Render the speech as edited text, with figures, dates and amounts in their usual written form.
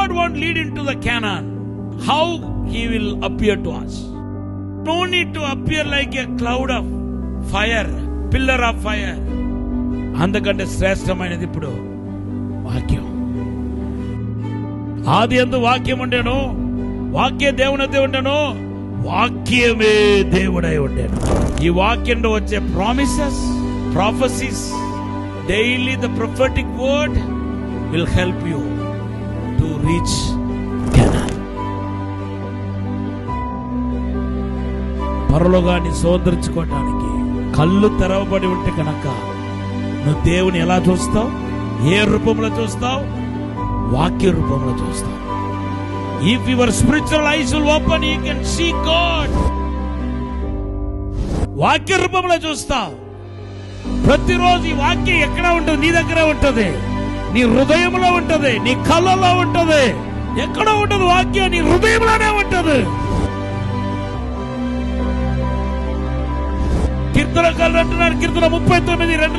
God won't lead into the Canaan, how He will appear to us? No need to appear like a cloud of fire, pillar of fire. అందుకంటే శ్రేష్టమైనది ఇప్పుడు వాక్యం. ఆది యందు వాక్యం ఉండెను, వాక్య దేవునితో ఉండెను, వాక్యమే దేవుడై ఉండెను. ఈ వాక్యంలో వచ్చే promises, prophecies, daily the prophetic word will help you to reach Canaan. పరలోకాన్ని సోదరించుకోవడానికి కళ్ళు తెరవబడి ఉంటే కనుక నువ్వు దేవుని ఎలా చూస్తావు? ఏ రూపంలో చూస్తావు? వాక్య రూపంలో చూస్తావు. If your spiritual eyes will open, you can see God. వాక్య రూపంలో చూస్తావు. ప్రతిరోజు ఈ వాక్యం ఎక్కడ ఉంటుంది? నీ దగ్గర ఉంటుంది, నీ హృదయంలో ఉంటుంది, నీ కళ్ళలో ఉంటుంది. ఎక్కడ ఉంటుంది వాక్యం? నీ హృదయంలోనే ఉంటుంది. కీర్తనకారులు అంటున్నారు, కీర్తన 39:2